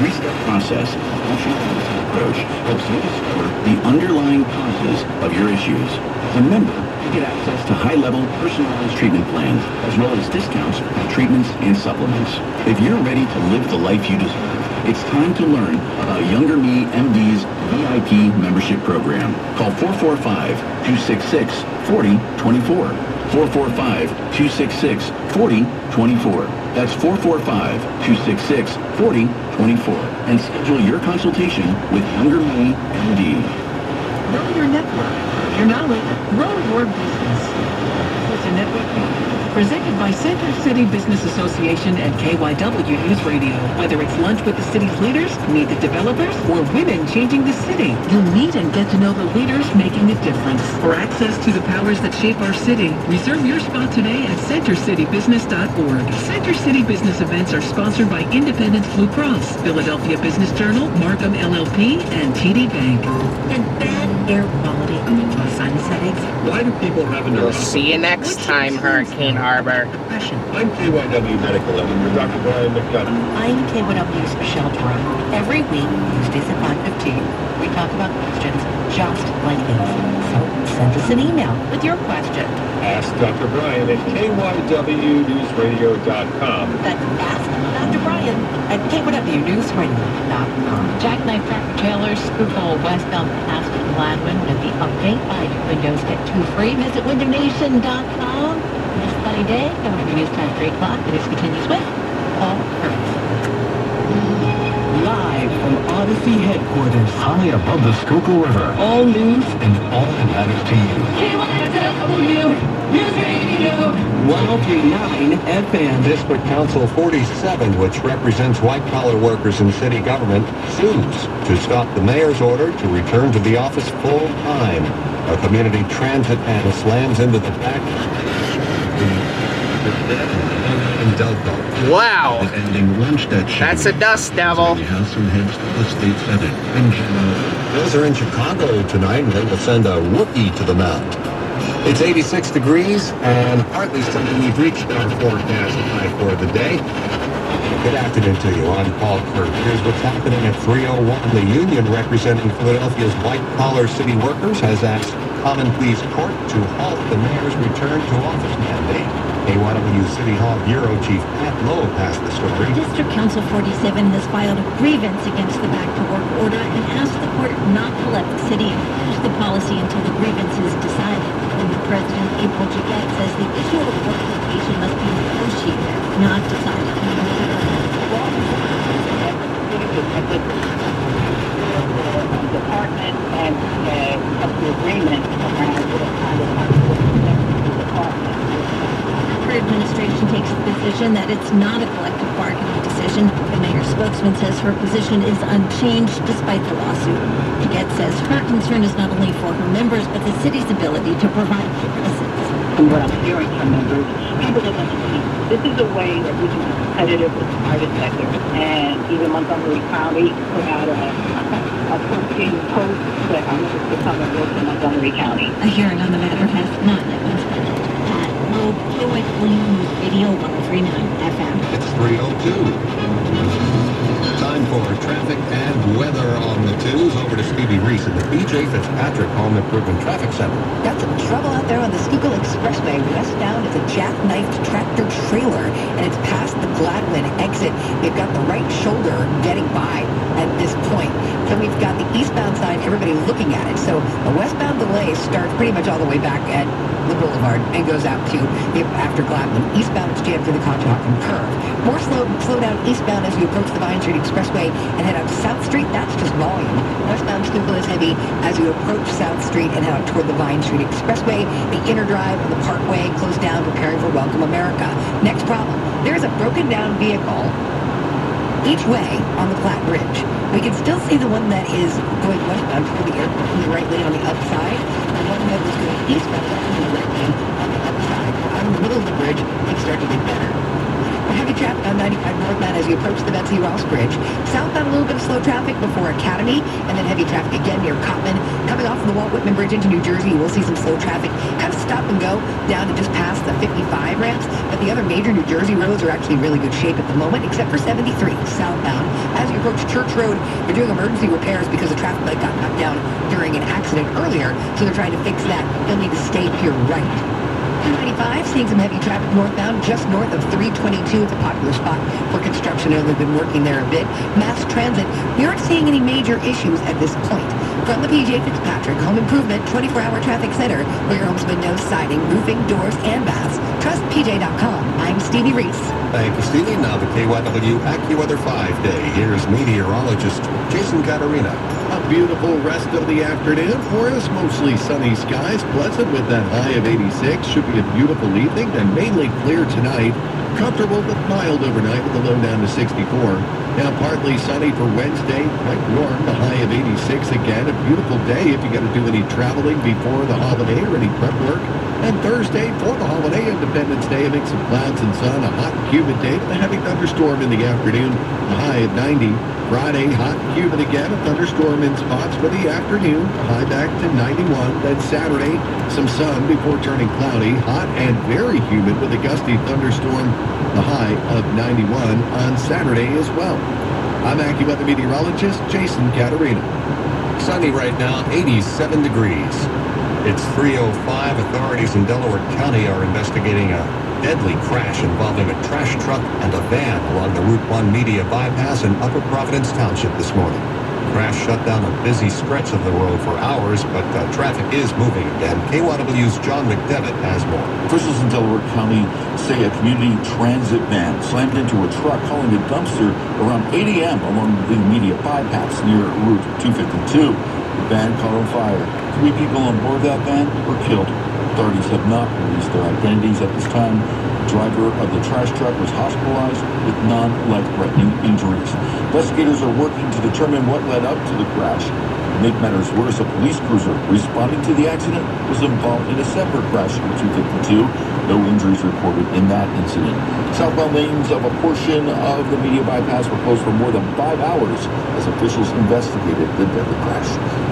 three-step process, functionality approach, helps you discover the underlying causes of your issues. Remember, you get access to high-level personalized treatment plans, as well as discounts on treatments and supplements. If you're ready to live the life you deserve, it's time to learn about Younger Me MD's VIP membership program. Call 445-266-4024. 445-266-4024. That's 445-266-4024. And schedule your consultation with Younger Me MD. Grow your network, your knowledge, grow your business. It's a network presented by Center City Business Association and KYW News Radio. Whether it's lunch with the city's leaders, meet the developers, or women changing the city, you'll meet and get to know the leaders making a difference. For access to the powers that shape our city, reserve your spot today at centercitybusiness.org. Center City Business events are sponsored by Independence Blue Cross, Philadelphia Business Journal, Markham LLP, and TD Bank. And bad air quality cause sinus headaches. Why do people have a We'll see you next time, Hurricane Harbor. Depression. I'm KYW Medical Editor Dr. Brian McDonough. I'm KYW's Michelle Durham. Every week, Tuesdays at 5:15, we talk about questions just like this. So send us an email with your question. Ask Dr. Brian at KYWNewsRadio.com. That's Ask Dr. Brian at KYWNewsRadio.com. Jackknife Tractor Trailers, Schuylkill westbound past Gladwin with the update. Windows get 2 free. Visit WindowNation.com. This sunny day, coming to news time 3 o'clock. The news continues with Paul Kurtz. Live from Odyssey headquarters, high above the Schuylkill River. All news and all that matters to you. KYW News Radio. 103.9 FM. District Council 47, which represents white-collar workers in city government, sues to stop the mayor's order to return to the office full-time. A community transit van slams into the back in Delco. Wow. Ending Lunstead. That's a dust devil. Hanson heads to the state senate. Those are in Chicago tonight, and they will send a rookie to the mound. It's 86 degrees and partly sunny. We've reached our forecast high for the day. Good afternoon to you. I'm Paul Kirk. Here's what's happening at 301. The union representing Philadelphia's white-collar city workers has asked Common Pleas Court to halt the mayor's return to office mandate. KYW City Hall Bureau Chief Pat Lowe passed the story. District Council 47 has filed a grievance against the back-to-work order and asked the court not to let the city enforce the policy until the grievance is decided. And the President, April Jaquette, says the issue of work location must be negotiated, not decided. Department and come to agreement around what kind of department. The administration takes the position that it's not a collective bargaining decision. The mayor's spokesman says her position is unchanged despite the lawsuit. Jaquette says her concern is not only for her members, but the city's ability to provide services. And what I'm hearing from members, people are going to see this is a way that we can be competitive with the private sector. And even Montgomery County put out a posting post that I'm going to come and work in Montgomery County. A hearing on the matter has not yet been scheduled. Pat Lowe, KYW News Radio 103.9 FM. It's 3:02. Time for traffic and weather on the twos. Over to Stevie Reese in the B.J. Fitzpatrick Home Improvement Traffic Center. Got some trouble out there on the Schuylkill Expressway. Westbound is a jackknifed tractor trailer, and it's past the Gladwin exit. They've got the right shoulder getting by at this point. So we've got the eastbound side, everybody looking at it. So the westbound delay starts pretty much all the way back at the Boulevard and goes out to after Gladwin. Eastbound, it's jammed through the Conshohocken curve. More slow down eastbound as you approach the Vine Street Expressway and head out to South Street. That's just volume. Westbound Schuylkill is heavy as you approach South Street and head out toward the Vine Street Expressway. The inner drive and the Parkway closed down, preparing for Welcome America. Next problem, there's a broken down vehicle each way on the Platte Bridge. We can still see the one that is going westbound toward the airport in the right lane on the upside, and one that is going eastbound in the right lane on the upside. Out in the middle of the bridge, things start to get better. Heavy traffic on 95 northbound as you you approach the Betsy Ross Bridge. Southbound, a little bit of slow traffic before Academy, and then heavy traffic again near Cottman. Coming off of the Walt Whitman Bridge into New Jersey, you will see some slow traffic. Kind of stop and go down to just past the 55 ramps, but the other major New Jersey roads are actually in really good shape at the moment, except for 73 southbound. As you approach Church Road, they're doing emergency repairs because the traffic light got knocked down during an accident earlier, so they're trying to fix that. You'll need to stay to your right. I-195, seeing some heavy traffic northbound, just north of 322. It's a popular spot for construction, and they've been working there a bit. Mass transit, we aren't seeing any major issues at this point. From the PJ Fitzpatrick Home Improvement 24-hour traffic center, where your home's windows, siding, roofing, doors, and baths. Trust PJ.com. I'm Stevie Reese. Thank you, Stevie. Now the KYW AccuWeather 5-Day. Here's meteorologist Jason Caterina. A beautiful rest of the afternoon for us. Mostly sunny skies, pleasant with that high of 86. Should be a beautiful evening, and mainly clear tonight. Comfortable but mild overnight with the low down to 64. Now partly sunny for Wednesday, quite warm, the high of 86 again. A beautiful day if you got to do any traveling before the holiday or any prep work. And Thursday, for the holiday, Independence Day, a mix of clouds and sun, a hot, humid day with a heavy thunderstorm in the afternoon, a high of 90. Friday, hot and humid again, a thunderstorm in spots for the afternoon, high back to 91. Then Saturday, some sun before turning cloudy, hot and very humid with a gusty thunderstorm, the high of 91 on Saturday as well. I'm AccuWeather meteorologist Jason Caterina. Sunny right now, 87 degrees. It's 3:05. Authorities in Delaware County are investigating a deadly crash involving a trash truck and a van along the Route 1 Media bypass in Upper Providence Township this morning. The crash shut down a busy stretch of the road for hours, but traffic is moving again. KYW's John McDevitt has more. Officials in Delaware County say a community transit van slammed into a truck hauling a dumpster around 8 a.m. along the Media bypass near Route 252. The van caught on fire. 3 people on board that van were killed. Authorities have not released their identities at this time. The driver of the trash truck was hospitalized with non-life-threatening injuries. Investigators are working to determine what led up to the crash. To make matters worse, a police cruiser responding to the accident was involved in a separate crash on 252. No injuries reported in that incident. Southbound lanes of a portion of the Media bypass were closed for more than 5 hours as officials investigated the deadly crash.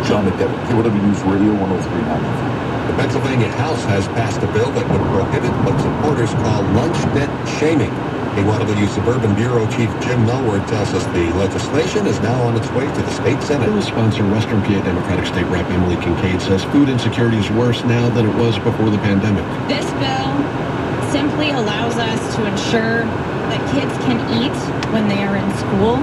John McDevitt, KYW News Radio 103.9. The Pennsylvania House has passed a bill that would prohibit what supporters call lunch debt shaming. KYW Suburban Bureau Chief Jim Melward tells us the legislation is now on its way to the state Senate. Bill sponsor Western PA Democratic State Rep Emily Kincaid says food insecurity is worse now than it was before the pandemic. This bill simply allows us to ensure that kids can eat when they are in school,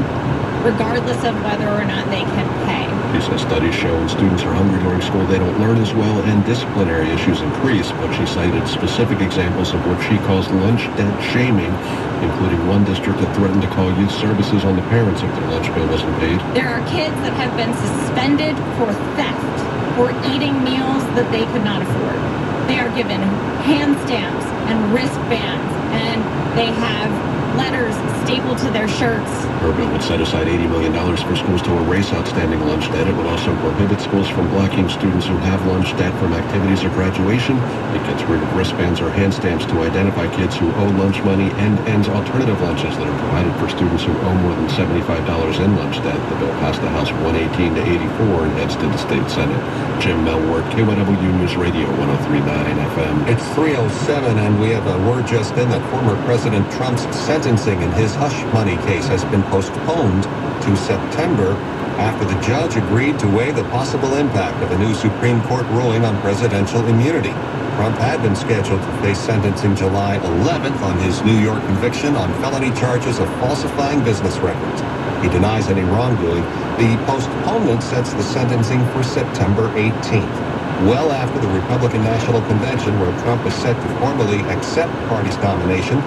regardless of whether or not they can pay. She says studies show when students are hungry during school, they don't learn as well and disciplinary issues increase, but she cited specific examples of what she calls lunch debt shaming, including one district that threatened to call youth services on the parents if their lunch bill wasn't paid. There are kids that have been suspended for theft for eating meals that they could not afford. They are given hand stamps and wristbands, and they have letters stapled to their shirts. Her bill would set aside $80 million for schools to erase outstanding lunch debt. It would also prohibit schools from blocking students who have lunch debt from activities or graduation. It gets rid of wristbands or hand stamps to identify kids who owe lunch money and ends alternative lunches that are provided for students who owe more than $75 in lunch debt. The bill passed the House 118 to 84 and heads to the state Senate. Jim Melward, KYW News Radio 103.9 FM. It's 3:07 and we have a word just in that former President Trump's sentencing in his hush money case has been postponed to September after the judge agreed to weigh the possible impact of a new Supreme Court ruling on presidential immunity. Trump had been scheduled to face sentencing July 11th on his New York conviction on felony charges of falsifying business records. He denies any wrongdoing. The postponement sets the sentencing for September 18th, well after the Republican National Convention, where Trump is set to formally accept the party's nomination.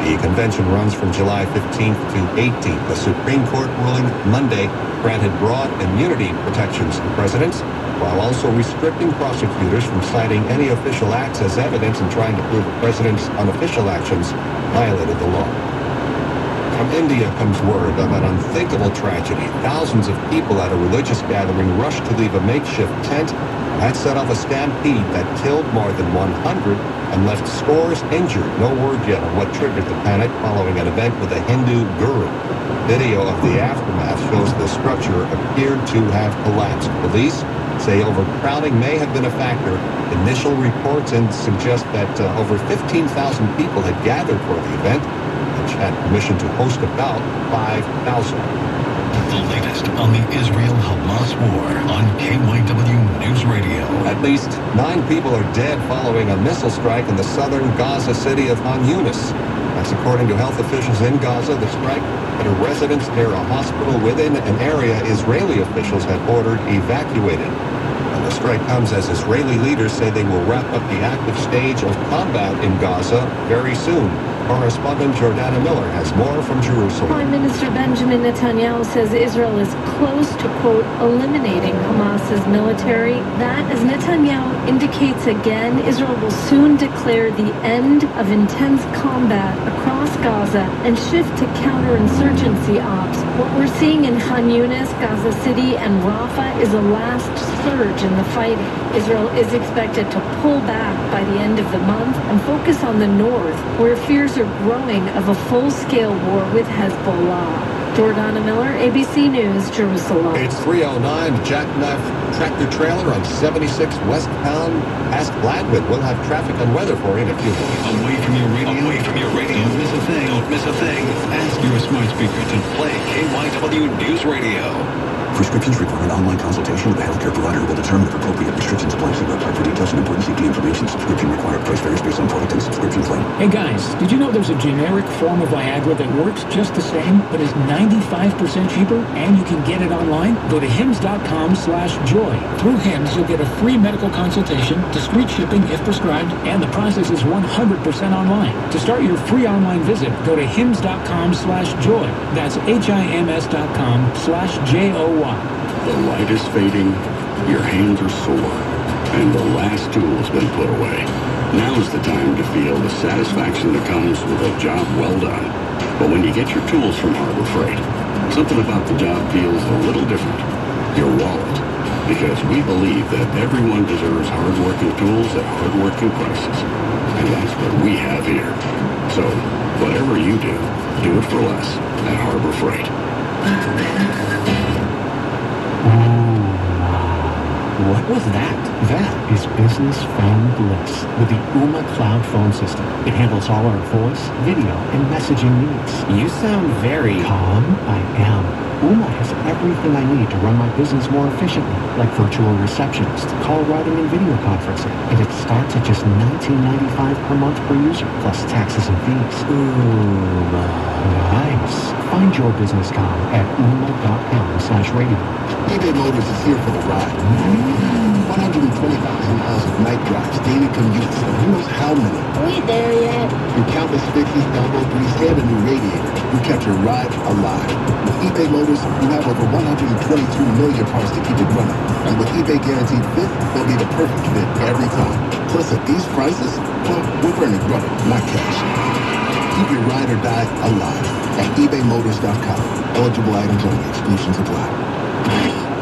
The convention runs from July 15th to 18th. The Supreme Court ruling Monday granted broad immunity protections to presidents, while also restricting prosecutors from citing any official acts as evidence and trying to prove the president's unofficial actions violated the law. From India comes word of an unthinkable tragedy. Thousands of people at a religious gathering rushed to leave a makeshift tent and had set off a stampede that killed more than 100 and left scores injured. No word yet on what triggered the panic following an event with a Hindu guru. Video of the aftermath shows the structure appeared to have collapsed. Police say overcrowding may have been a factor. Initial reports suggest that over 15,000 people had gathered for the event, which had permission to host about 5,000. The latest on the Israel-Hamas war on KYW News Radio. At least 9 people are dead following a missile strike in the southern Gaza city of Khan Yunis. That's according to health officials in Gaza. The strike at a residence near a hospital within an area Israeli officials had ordered evacuated. And the strike comes as Israeli leaders say they will wrap up the active stage of combat in Gaza very soon. Correspondent Jordana Miller has more from Jerusalem. Prime Minister Benjamin Netanyahu says Israel is close to, quote, eliminating Hamas's military. That, as Netanyahu indicates again, Israel will soon declare the end of intense combat across Gaza and shift to counterinsurgency ops. What we're seeing in Khan Yunis, Gaza City, and Rafah is a last surge in the fighting. Israel is expected to pull back by the end of the month and focus on the north, where fears are growing of a full-scale war with Hezbollah. Jordana Miller, ABC News, Jerusalem. It's 3:09. Jackknife tractor trailer on 76 westbound past Gladwin. We'll have traffic and weather for you in a few minutes. Away from your radio. Away from your radio. Don't miss a thing. Don't miss a thing. Ask your smart speaker to play KYW News Radio. Prescriptions require an online consultation with a healthcare provider who will determine if appropriate restrictions apply. See website for details and important safety information. Subscription required. Price varies based on product and subscription claim. Hey guys, did you know there's a generic form of Viagra that works just the same, but is 95% cheaper, and you can get it online? Go to hims.com/joy. Through Hims, you'll get a free medical consultation, discreet shipping if prescribed, and the process is 100% online. To start your free online visit, go to hims.com/joy. That's hims.com/JOY. The light is fading, your hands are sore, and the last tool's been put away. Now's the time to feel the satisfaction that comes with a job well done. But when you get your tools from Harbor Freight, something about the job feels a little different. Your wallet. Because we believe that everyone deserves hard-working tools at hard-working prices. And that's what we have here. So, whatever you do it for less at Harbor Freight. What was that? That is business phone bliss with the Ooma Cloud phone system. It handles all our voice, video, and messaging needs. You sound very calm. I am. Ooma has everything I need to run my business more efficiently, like virtual receptionist, call routing, and video conferencing. And it starts at just $19.95 per month per user, plus taxes and fees. Ooma. Nice. Find your business calm at ooma.com/radio. eBay Motors is here for the ride. 120,000 miles of night drives, daily commutes, and who knows how many. We there yet? Through countless fixes, elbow grease, and a new radiator, you kept your ride alive. With eBay Motors, you have over 122 million parts to keep it running. And with eBay Guaranteed Fit, they'll be the perfect fit every time. Plus, at these prices, well, we're burning rubber, not cash. Keep your ride or die alive at ebaymotors.com. Eligible items only. Exclusions apply.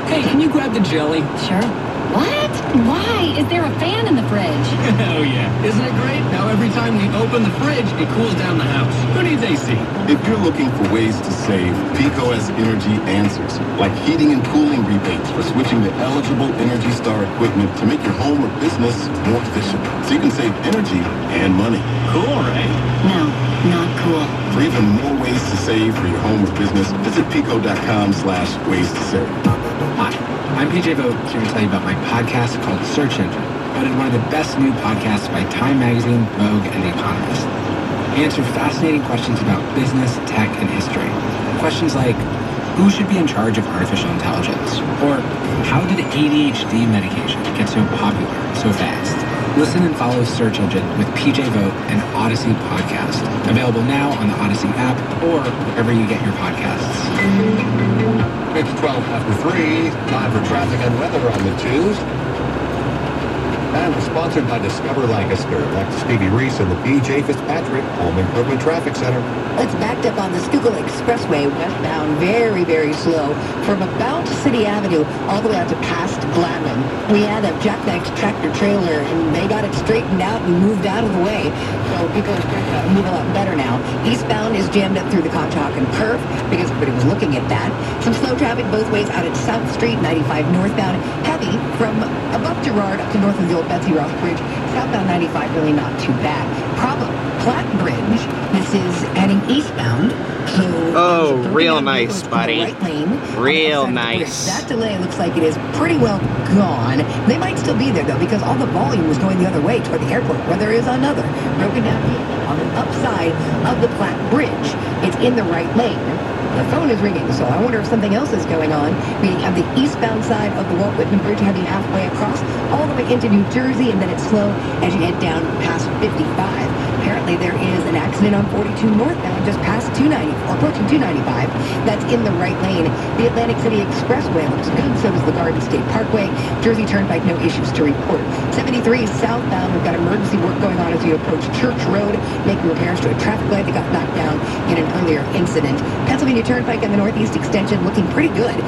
Hey, can you grab the jelly? Sure. What? Why? Is there a fan in the fridge? Oh yeah. Isn't it great how every time we open the fridge, it cools down the house? Who needs AC? If you're looking for ways to save, Pico has energy answers, like heating and cooling rebates for switching to eligible Energy Star equipment to make your home or business more efficient. So you can save energy and money. Cool, right? No, not cool. For even more ways to save for your home or business, visit pico.com/ways to save. Hi, I'm PJ Vogt, here to tell you about my podcast called Search Engine, voted one of the best new podcasts by Time Magazine, Vogue, and The Economist. I answer fascinating questions about business, tech, and history. Questions like, who should be in charge of artificial intelligence? Or, how did ADHD medication get so popular so fast? Listen and follow Search Engine with PJ Vogt and Odyssey Podcast. Available now on the Odyssey app or wherever you get your podcasts. It's 12 after 3. Time for traffic and weather on the 2s. And we're sponsored by Discover Lancaster. Back to Stevie Reese and the B.J. Fitzpatrick Home Improvement Traffic Center. It's backed up on the Schuylkill Expressway westbound, very, very slow, from about City Avenue all the way out to past Gladwin. We had a jackknifed tractor trailer, and they got it straightened out and moved out of the way. So people are moving a lot better now. Eastbound is jammed up through the Conshohocken curve because everybody was looking at that. Some slow traffic both ways out at South Street, 95 northbound. Heavy from above Girard up to north of the old Betsy Ross Bridge. Southbound 95, really not too bad. Problem, Platte Bridge. This is heading eastbound. So real nice, buddy. Right lane, real nice. That delay looks like it is pretty well gone. They might still be there, though, because all the volume was going the other way toward the airport, where there is another broken down vehicle on the upside of the Platte Bridge. It's in the right lane. The phone is ringing, so I wonder if something else is going on. We have the eastbound side of the Walt Whitman Bridge heading halfway across, all the way into New Jersey, and then it's slow as you head down past 55. Apparently there is an accident on 42 northbound just past 290, or approaching 295. That's in the right lane. The Atlantic City Expressway looks good, so does the Garden State Parkway. Jersey Turnpike, no issues to report. 73 southbound, we've got emergency work going on as you approach Church Road, making repairs to a traffic light that got knocked down in an earlier incident. Pennsylvania Turnpike and the Northeast Extension looking pretty good.